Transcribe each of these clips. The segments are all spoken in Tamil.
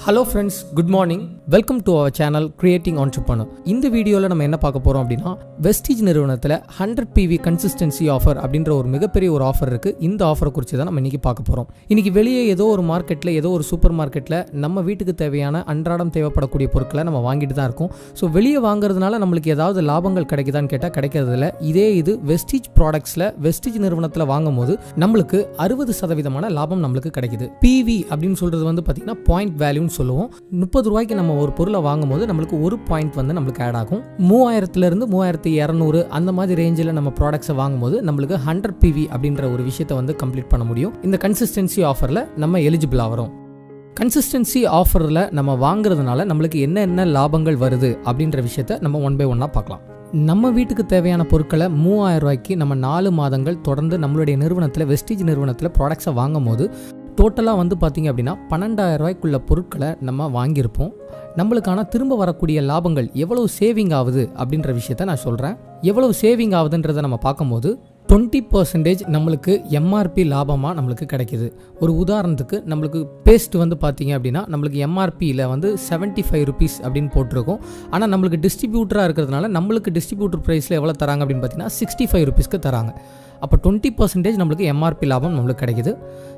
Hello friends, good morning. Welcome to our channel creating entrepreneur. இந்த வீடியோவில் நம்ம என்ன பார்க்க போகிறோம் அப்படின்னா, வெஸ்டீஜ் நிறுவனத்தில் 100 PV கன்சிஸ்டன்சி ஆஃபர் அப்படின்ற ஒரு மிகப்பெரிய ஒரு ஆஃபர் இருக்குது. இந்த ஆஃபரை குறித்து தான் நம்ம இன்றைக்கி பார்க்க போகிறோம். இன்றைக்கி வெளியே ஏதோ ஒரு மார்க்கெட்டில், ஏதோ ஒரு சூப்பர் மார்க்கெட்டில் நம்ம வீட்டுக்கு தேவையான அன்றாடம் தேவைப்படக்கூடிய பொருட்களை நம்ம வாங்கிட்டு தான் இருக்கோம். ஸோ வெளியே வாங்குறதுனால நம்மளுக்கு ஏதாவது லாபங்கள் கிடைக்குதான்னு கேட்டால் கிடைக்கிறதில்ல. இது வெஸ்டீஜ் ப்ராடக்ட்ஸில், வெஸ்டீஜ் நிறுவனத்தில் வாங்கும் போது நம்மளுக்கு 60% லாபம் நம்மளுக்கு கிடைக்குது. PV அப்படின்னு சொல்கிறது வந்து பார்த்திங்கன்னா பாயிண்ட் வேல்யூ சொல்லுவோம். 30 ரூபாய்க்கு நம்ம ஒரு பொருளை வாங்கும் போது நம்மளுக்கு ஒரு பாயிண்ட் வந்து நம்மளுக்கு ஆட் ஆகும். 3000 3200 அந்த மாதிரி ரேஞ்சில் நம்ம ப்ராடக்ட்ஸை வாங்கும்போது நம்மளுக்கு 100 PV அப்படின்ற ஒரு விஷயத்தை வந்து கம்ப்ளீட் பண்ண முடியும். இந்த கன்சிஸ்டன்சி ஆஃபரில் நம்ம எலிஜிபிள் ஆகிறோம். கன்சிஸ்டன்சி ஆஃபரில் நம்ம வாங்குறதுனால நம்மளுக்கு என்ன லாபங்கள் வருது அப்படின்ற விஷயத்தை நம்ம ஒன் பை ஒன்னாக பார்க்கலாம். நம்ம வீட்டுக்கு தேவையான பொருட்களை 3000 ரூபாய்க்கு நம்ம 4 மாதங்கள் தொடர்ந்து நம்மளுடைய நிறுவனத்தில், வெஸ்டீஜ் நிறுவனத்தில் ப்ராடக்ட்ஸை வாங்கும் போது டோட்டலாக வந்து பார்த்திங்க அப்படின்னா 12000 ரூபாய்க்குள்ள பொருட்களை நம்ம வாங்கியிருப்போம். நம்மளுக்கான திரும்ப வரக்கூடிய லாபங்கள் எவ்வளவு சேவிங் ஆகுது அப்படின்ற விஷயத்த நான் சொல்கிறேன். எவ்வளவு சேவிங் ஆகுதுன்றதை நம்ம பார்க்கும்போது 20% நம்மளுக்கு MRP லாபமாக நம்மளுக்கு கிடைக்கிது. ஒரு உதாரணத்துக்கு நம்மளுக்கு பேஸ்ட் வந்து பார்த்தீங்க அப்படின்னா நம்மளுக்கு MRPயில் வந்து 75 rupees அப்படின்னு போட்டிருக்கோம். ஆனால் நம்மளுக்கு டிஸ்ட்ரிபியூட்டராக இருக்கிறதுனால நம்மளுக்கு டிஸ்ட்ரிபியூட்டர் ப்ரைஸில் எவ்வளோ தராங்க அப்படின்னு பார்த்தீங்கன்னா 65 rupeesக்கு தராங்க. அப்போ 20% நம்மளுக்கு MRP லாபம் நம்மளுக்கு கிடைக்குது.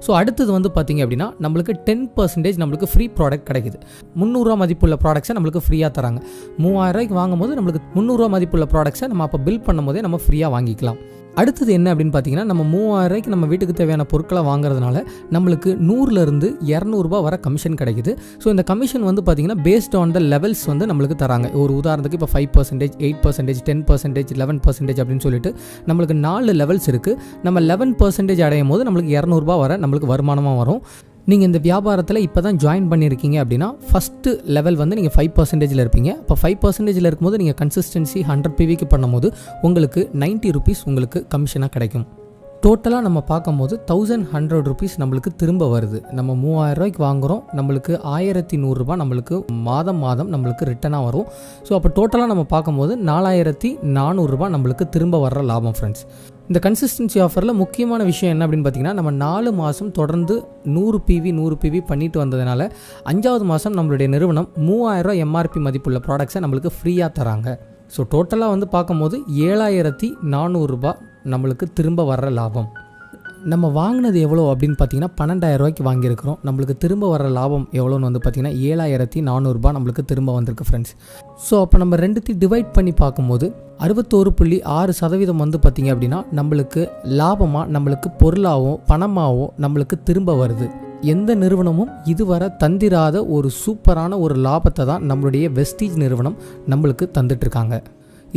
ஸோ அடுத்தது வந்து பார்த்திங்க அப்படின்னா நம்மளுக்கு 10% நம்மளுக்கு ஃப்ரீ ப்ராடக்ட் கிடைக்குது. 300 ரூபா மதிப்புள்ள ப்ராடக்ட்ஸை நம்மளுக்கு ஃப்ரீயாக தராங்க. 3000 ரூபாய்க்கு வாங்கும்போது நம்மளுக்கு 300 ரூபா மதிப்புள்ள ப்ராடக்ட்ஸை நம்ம அப்போ பில் பண்ணும் போதே நம்ம ஃப்ரீயாக வாங்கிக்கலாம். அடுத்தது என்ன அப்படின்னு பார்த்தீங்கன்னா, நம்ம 3000 ரூபாய்க்கு நம்ம வீட்டுக்கு தேவையான பொருட்களை வாங்குறதுனால நம்மளுக்கு 100லேருந்து 200 ரூபா வர கமிஷன் கிடைக்குது. ஸோ இந்த கமிஷன் வந்து பார்த்தீங்கன்னா பேஸ்ட் ஆன் த லெவல்ஸ் வந்து நம்மளுக்கு தராங்க. ஒரு உதாரணத்துக்கு இப்போ 5%, 8%, 10%, 11% அப்படின்னு சொல்லிட்டு நம்மளுக்கு 4 லெவல்ஸ் இருக்குது. நம்ம 11% அடையும் போது நம்மளுக்கு 200 ரூபா வர நம்மளுக்கு வருமானமாக வரும். நீங்கள் இந்த வியாபாரத்தில் இப்போ தான் ஜாயின் பண்ணியிருக்கீங்க அப்படின்னா ஃபஸ்ட்டு லெவல் வந்து நீங்கள் 5%ல் இருப்பீங்க. இப்போ 5%ல் இருக்கும்போது நீங்கள் கன்சிஸ்டன்சி 100 PVக்கு பண்ணும்போது உங்களுக்கு 90 rupees உங்களுக்கு கமிஷனாக கிடைக்கும். டோட்டலாக நம்ம பார்க்கும்போது 1100 rupees நம்மளுக்கு திரும்ப வருது. நம்ம 3000 ரூபாய்க்கு வாங்குகிறோம், நம்மளுக்கு 1100 ரூபா நம்மளுக்கு மாதம் நம்மளுக்கு ரிட்டனாக வரும். ஸோ அப்போ டோட்டலாக நம்ம பார்க்கும்போது 4400 ரூபா நம்மளுக்கு திரும்ப வர்ற லாபம் ஃப்ரெண்ட்ஸ். இந்த கன்சிஸ்டன்சி ஆஃபரில் முக்கியமான விஷயம் என்ன அப்படின்னு பார்த்தீங்கன்னா, நம்ம 4 மாதம் தொடர்ந்து 100 PV பண்ணிட்டு வந்ததுனால 5வது மாதம் நம்மளுடைய நிறுவனம் 3000 ரூபா MRP மதிப்புள்ள ப்ராடக்ட்ஸை நம்மளுக்கு ஃப்ரீயாக தராங்க. ஸோ டோட்டலாக வந்து பார்க்கும்போது 7400 ரூபா நம்மளுக்கு திரும்ப வர்ற லாபம். நம்ம வாங்கினது எவ்வளோ அப்படின்னு பார்த்தீங்கன்னா 12000 ரூபாய்க்கு வாங்கியிருக்கிறோம். நம்மளுக்கு திரும்ப வர லாபம் எவ்வளோன்னு வந்து பார்த்தீங்கன்னா 7400 ரூபா நம்மளுக்கு திரும்ப வந்திருக்கு ஃப்ரெண்ட்ஸ். ஸோ அப்போ நம்ம ரெண்டுத்தையும் டிவைட் பண்ணி பார்க்கும்போது 61.6% வந்து பார்த்திங்க அப்படின்னா நம்மளுக்கு லாபமாக, நம்மளுக்கு பொருளாகவும் பணமாகவும் நம்மளுக்கு திரும்ப வருது. எந்த நிறுவனமும் இதுவரை தந்திராத ஒரு சூப்பரான ஒரு லாபத்தை தான் நம்மளுடைய வெஸ்டீஜ் நிறுவனம் நம்மளுக்கு தந்துட்டுருக்காங்க.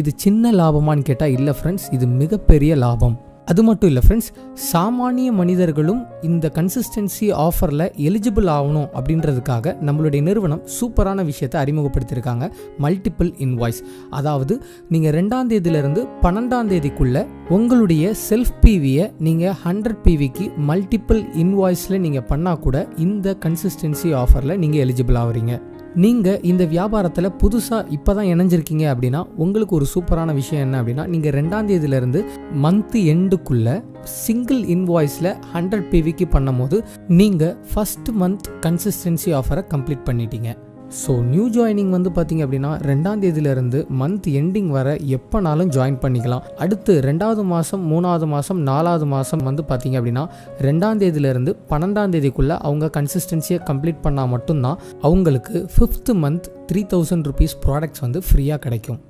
இது சின்ன லாபமானு கேட்டால் இல்லை ஃப்ரெண்ட்ஸ், இது மிகப்பெரிய லாபம். அது மட்டும் இல்லை ஃப்ரெண்ட்ஸ், சாமானிய மனிதர்களும் இந்த கன்சிஸ்டன்சி ஆஃபரில் எலிஜிபிள் ஆகணும் அப்படின்றதுக்காக நம்மளுடைய நிறுவனம் சூப்பரான விஷயத்தை அறிமுகப்படுத்தியிருக்காங்க. Multiple invoice. அதாவது நீங்கள் 2ஆம் தேதியிலிருந்து 12ஆம் தேதிக்குள்ளே உங்களுடைய செல்ஃப் PVயை நீங்கள் 100 PVக்கு மல்டிபிள் இன்வாய்ஸில் நீங்கள் பண்ணால் கூட இந்த கன்சிஸ்டன்சி ஆஃபரில் நீங்கள் எலிஜிபிள் ஆகிறீங்க. நீங்கள் இந்த வியாபாரத்தில் புதுசாக இப்போ தான் இணைஞ்சிருக்கீங்க அப்படின்னா உங்களுக்கு ஒரு சூப்பரான விஷயம் என்ன அப்படின்னா, நீங்கள் 2ஆம் தேதியிலேருந்து மந்த் எண்டுக்குள்ளே சிங்கிள் இன்வாய்ஸில் 100 PVக்கு பண்ணும் போது நீங்கள் ஃபஸ்ட் மந்த் கன்சிஸ்டன்சி ஆஃபரை கம்ப்ளீட் பண்ணிட்டீங்க. ஸோ நியூ ஜாயினிங் வந்து பார்த்திங்க அப்படின்னா 2ஆம் தேதியிலேருந்து மந்த் எண்டிங் வர எப்போனாலும் ஜாயின் பண்ணிக்கலாம். அடுத்து 2வது மாதம், 3வது மாதம், 4வது மாதம் வந்து பார்த்திங்க அப்படின்னா 2ஆம் தேதியிலேருந்து 12ஆம் தேதிக்குள்ளே அவங்க கன்சிஸ்டன்சியை கம்ப்ளீட் பண்ணால் மட்டும்தான் அவங்களுக்கு 5th மந்த் 3000 rupees ப்ராடக்ட்ஸ் வந்து ஃப்ரீயாக கிடைக்கும்.